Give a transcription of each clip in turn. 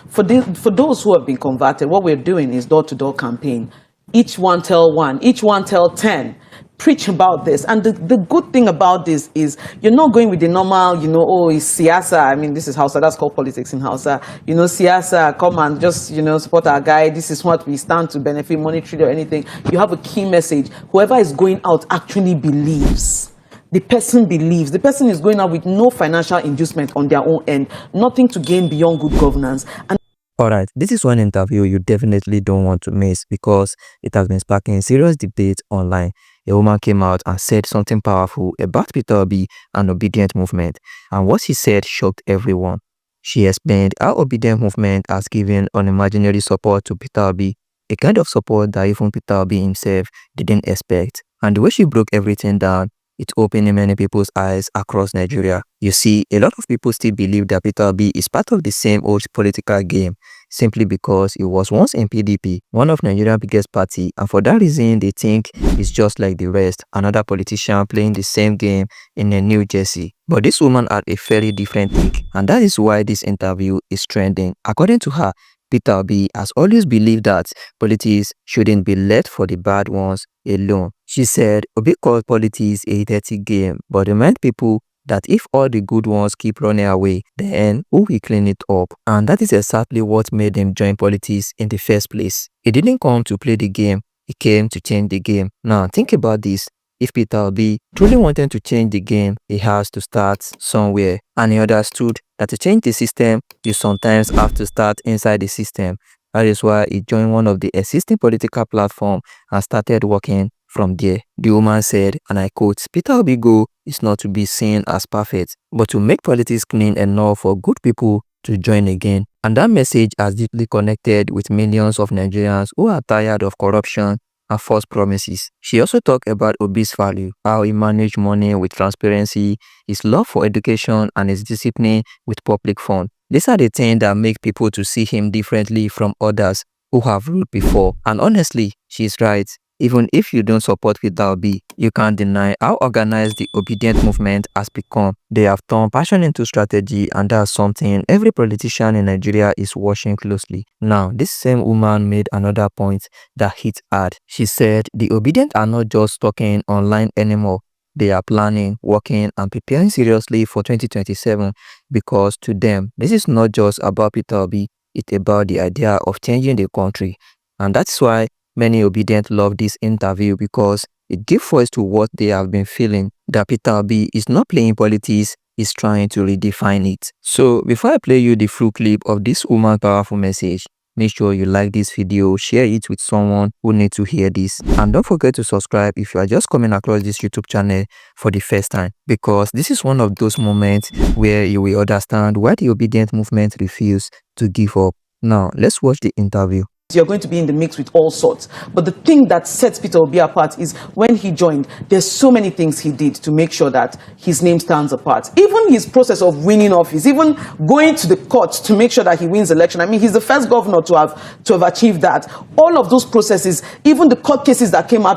For those who have been converted, what we're doing is door-to-door campaign. Each one tell one, each one tell 10. Preach about this. And the good thing about this is you're not going with the normal, oh, it's siyasa. I mean, this is Hausa, that's called politics in Hausa. Siyasa, come and just, support our guy. This is what we stand to benefit, monetary or anything. You have a key message. Whoever is going out actually believes. The person believes. The person is going out with no financial inducement on their own end, nothing to gain beyond good governance. And Alright, this is one interview you definitely don't want to miss because it has been sparking serious debate online. A woman came out and said something powerful about Peter Obi and Obidient Movement, and what she said shocked everyone. She explained how Obidient Movement has given unimaginary support to Peter Obi, a kind of support that even Peter Obi himself didn't expect. And the way she broke everything down, it opened many people's eyes across Nigeria. You see, a lot of people still believe that Peter Obi is part of the same old political game, simply because he was once in PDP, one of Nigeria's biggest party, and for that reason they think he's just like the rest, another politician playing the same game in a new jersey. But this woman had a very different take, and that is why this interview is trending. According to her, Peter Obi has always believed that politics shouldn't be left for the bad ones alone. She said Obi called politics a dirty game, but remind people that if all the good ones keep running away, then who will clean it up? And that is exactly what made him join politics in the first place. He didn't come to play the game, he came to change the game. Now think about this. If Peter Obi truly wanted to change the game, he has to start somewhere. And he understood that to change the system, you sometimes have to start inside the system. That is why he joined one of the existing political platforms and started working from there. The woman said, and I quote, Peter Obi goal is not to be seen as perfect, but to make politics clean enough for good people to join again. And that message has deeply connected with millions of Nigerians who are tired of corruption and false promises. She also talked about Obi's value, how he managed money with transparency, his love for education, and his discipline with public funds. These are the things that make people to see him differently from others who have ruled before. And honestly, she's right. Even if you don't support Peter Obi, you can't deny how organized the Obidient Movement has become. They have turned passion into strategy, and that's something every politician in Nigeria is watching closely. Now, this same woman made another point that hit hard. She said the Obidient are not just talking online anymore. They are planning, working, and preparing seriously for 2027 because to them, this is not just about Peter Obi, it's about the idea of changing the country. And that's why many Obidient love this interview because it gives voice to what they have been feeling, that Peter Obi is not playing politics, he's trying to redefine it. So before I play you the full clip of this woman's powerful message, make sure you like this video, share it with someone who needs to hear this, and don't forget to subscribe if you are just coming across this YouTube channel for the first time, because this is one of those moments where you will understand why the Obidient Movement refused to give up. Now let's watch the interview. You're going to be in the mix with all sorts. But the thing that sets Peter Obi apart is when he joined, there's so many things he did to make sure that his name stands apart. Even his process of winning office, even going to the courts to make sure that he wins election. I mean, he's the first governor to have achieved that. All of those processes, even the court cases that came with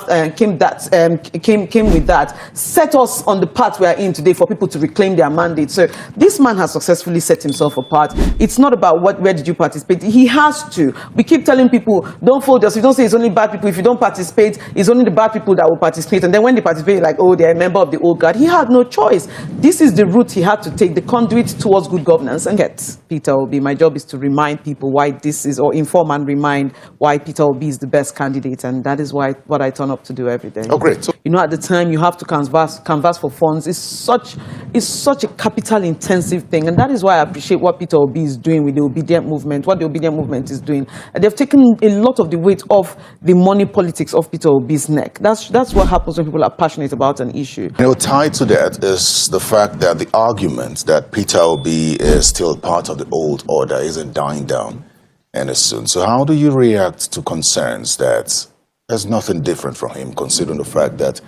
that, set us on the path we are in today for people to reclaim their mandate. So this man has successfully set himself apart. It's not about where did you participate. He has to. We keep telling people, don't fold us. You don't say it's only bad people. If you don't participate, it's only the bad people that will participate. And then when they participate, like, oh, they're a member of the old guard. He had no choice. This is the route he had to take, the conduit towards good governance. And get Peter Obi. My job is to remind people why this is, or inform and remind why Peter Obi is the best candidate. And that is what I turn up to do every day. Oh, great. So, at the time, you have to canvas for funds. It's such a capital-intensive thing. And that is why I appreciate what Peter Obi is doing with the Obidient Movement, what the Obidient Movement is doing. They've taken a lot of the weight off the money politics of Peter Obi's neck. That's what happens when people are passionate about an issue. Tied to that is the fact that the argument that Peter Obi is still part of the old order isn't dying down any soon. So how do you react to concerns that there's nothing different from him, considering the fact that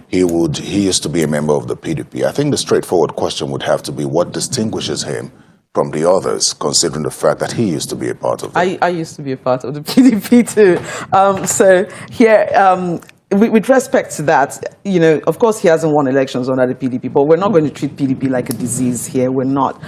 he used to be a member of the PDP? I think the straightforward question would have to be what distinguishes him from the others, considering the fact that he used to be a part of it. I used to be a part of the PDP too. So here, with respect to that, of course, he hasn't won elections under the PDP, but we're not going to treat PDP like a disease here. We're not.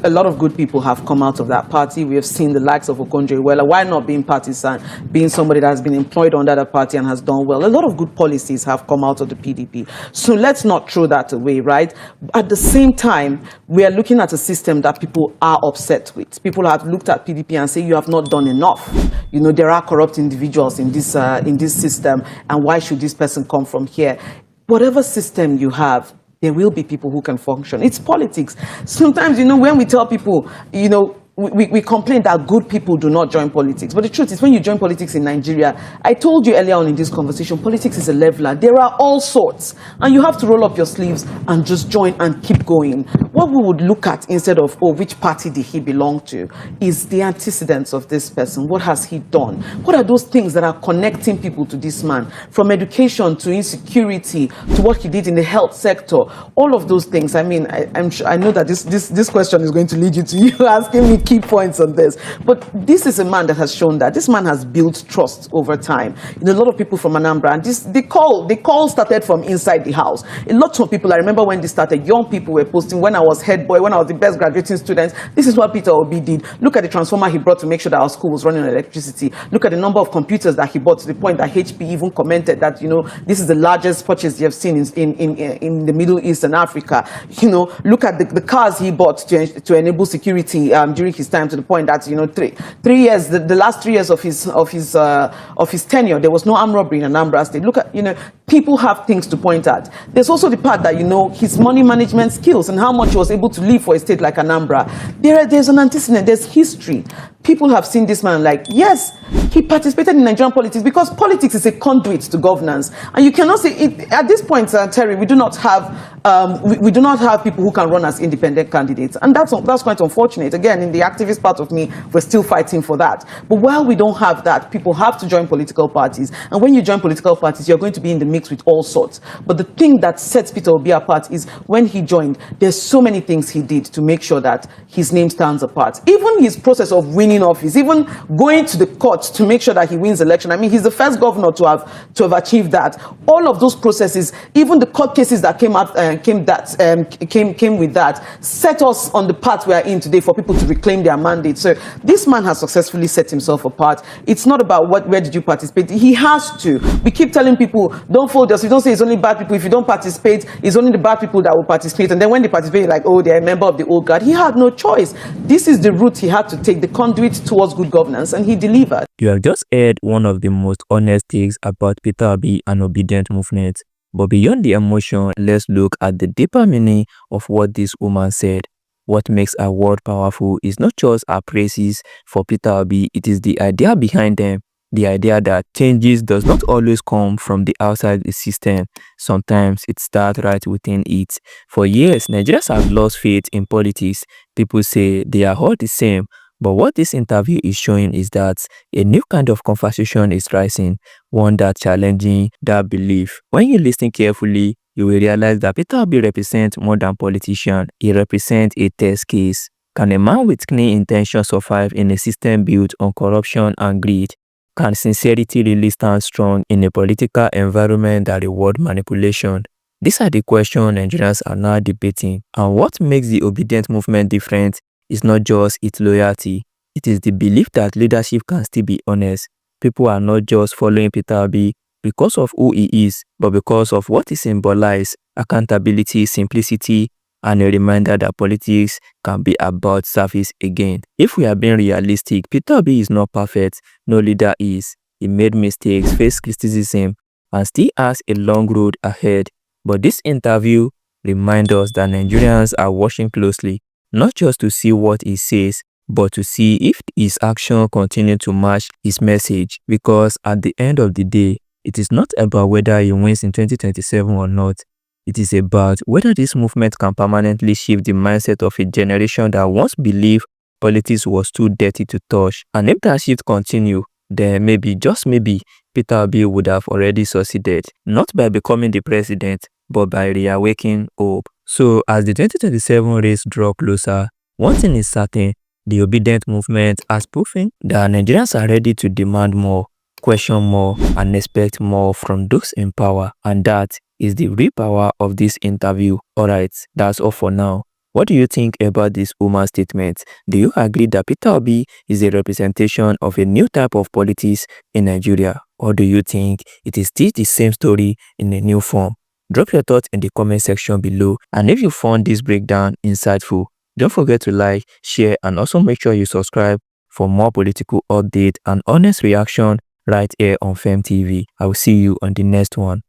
A lot of good people have come out of that party. We have seen the likes of Okonjo-Iweala. Why not being partisan, being somebody that has been employed under the party and has done well? A lot of good policies have come out of the PDP. So let's not throw that away, right? At the same time, we are looking at a system that people are upset with. People have looked at PDP and say, you have not done enough. There are corrupt individuals in this system, and why should this person come from here? Whatever system you have, there will be people who can function. It's politics. Sometimes, when we tell people, we complain that good people do not join politics. But the truth is, when you join politics in Nigeria, I told you earlier on in this conversation, politics is a leveler. There are all sorts. And you have to roll up your sleeves and just join and keep going. What we would look at instead of, which party did he belong to, is the antecedents of this person. What has he done? What are those things that are connecting people to this man? From education to insecurity to what he did in the health sector. All of those things. I mean, I know that this question is going to lead you to you asking me key points on this, but this is a man that has shown that this man has built trust over time. A lot of people from Anambra, and the call started from inside the house. A lot of people, I remember when this started, young people were posting, when I was head boy, when I was the best graduating student, this is what Peter Obi did. Look at the transformer he brought to make sure that our school was running on electricity. Look at the number of computers that he bought, to the point that HP even commented that, this is the largest purchase you have seen in the Middle East and Africa. Look at the cars he bought to enable security during his time, to the point that 3 years, the last 3 years of his tenure, there was no armed robbery in Anambra State. Look at people have things to point at. There's also the part that his money management skills and how much he was able to live for a state like Anambra. There's an antecedent. There's history. People have seen this man like, yes, he participated in Nigerian politics, because politics is a conduit to governance, and you cannot say it at this point. Terry, we do not have people who can run as independent candidates, and that's quite unfortunate. Again, in the activist part of me, we're still fighting for that. But while we don't have that, people have to join political parties, and when you join political parties, you're going to be in the mix with all sorts. But the thing that sets Peter Obi apart is when he joined, there's so many things he did to make sure that his name stands apart. Even his process of winning office, even going to the courts to make sure that he wins election. I mean, he's the first governor to have achieved that. All of those processes, even the court cases that came with that, set us on the path we are in today for people to reclaim their mandate. So this man has successfully set himself apart. It's not about where did you participate. He has to. We keep telling people, don't fold us. We don't say it's only bad people. If you don't participate, it's only the bad people that will participate. And then when they participate, you're like, oh, they're a member of the old guard. He had no choice. This is the route he had to take, the conduit towards good governance, and he delivered. You have just heard one of the most honest takes about Peter Obi and Obidient Movement. But beyond the emotion, let's look at the deeper meaning of what this woman said. What makes her word powerful is not just her praises for Peter Obi, it is the idea behind them. The idea that changes does not always come from the outside the system. Sometimes it starts right within it. For years, Nigerians have lost faith in politics. People say they are all the same. But what this interview is showing is that a new kind of conversation is rising, one that's challenging that belief. When you listen carefully, you will realize that Peter Obi represents more than politician. He represents a test case. Can a man with clean intentions survive in a system built on corruption and greed? Can sincerity really stand strong in a political environment that rewards manipulation? These are the questions Nigerians are now debating. And what makes the Obidient Movement different is not just its loyalty, it is the belief that leadership can still be honest. People are not just following Peter Obi because of who he is, but because of what he symbolizes: accountability, simplicity, and a reminder that politics can be about service again. If we are being realistic, Peter Obi is not perfect, no leader is. He made mistakes, faced criticism, and still has a long road ahead. But this interview reminds us that Nigerians are watching closely, not just to see what he says, but to see if his action continue to match his message. Because at the end of the day, it is not about whether he wins in 2027 or not. It is about whether this movement can permanently shift the mindset of a generation that once believed politics was too dirty to touch. And if that shift continue, then maybe, just maybe, Peter Obi would have already succeeded, not by becoming the president, but by reawakening hope. So as the 2027 race draw closer, one thing is certain: the Obidient Movement has proven that Nigerians are ready to demand more. question more, and expect more from those in power. And that is the real power of this interview. Alright, that's all for now. What do you think about this woman's statement? Do you agree that Peter Obi is a representation of a new type of politics in Nigeria? Or do you think it is still the same story in a new form? Drop your thoughts in the comment section below. And if you found this breakdown insightful, don't forget to like, share, and also make sure you subscribe for more political updates and honest reaction right here on Fem TV. I will see you on the next one.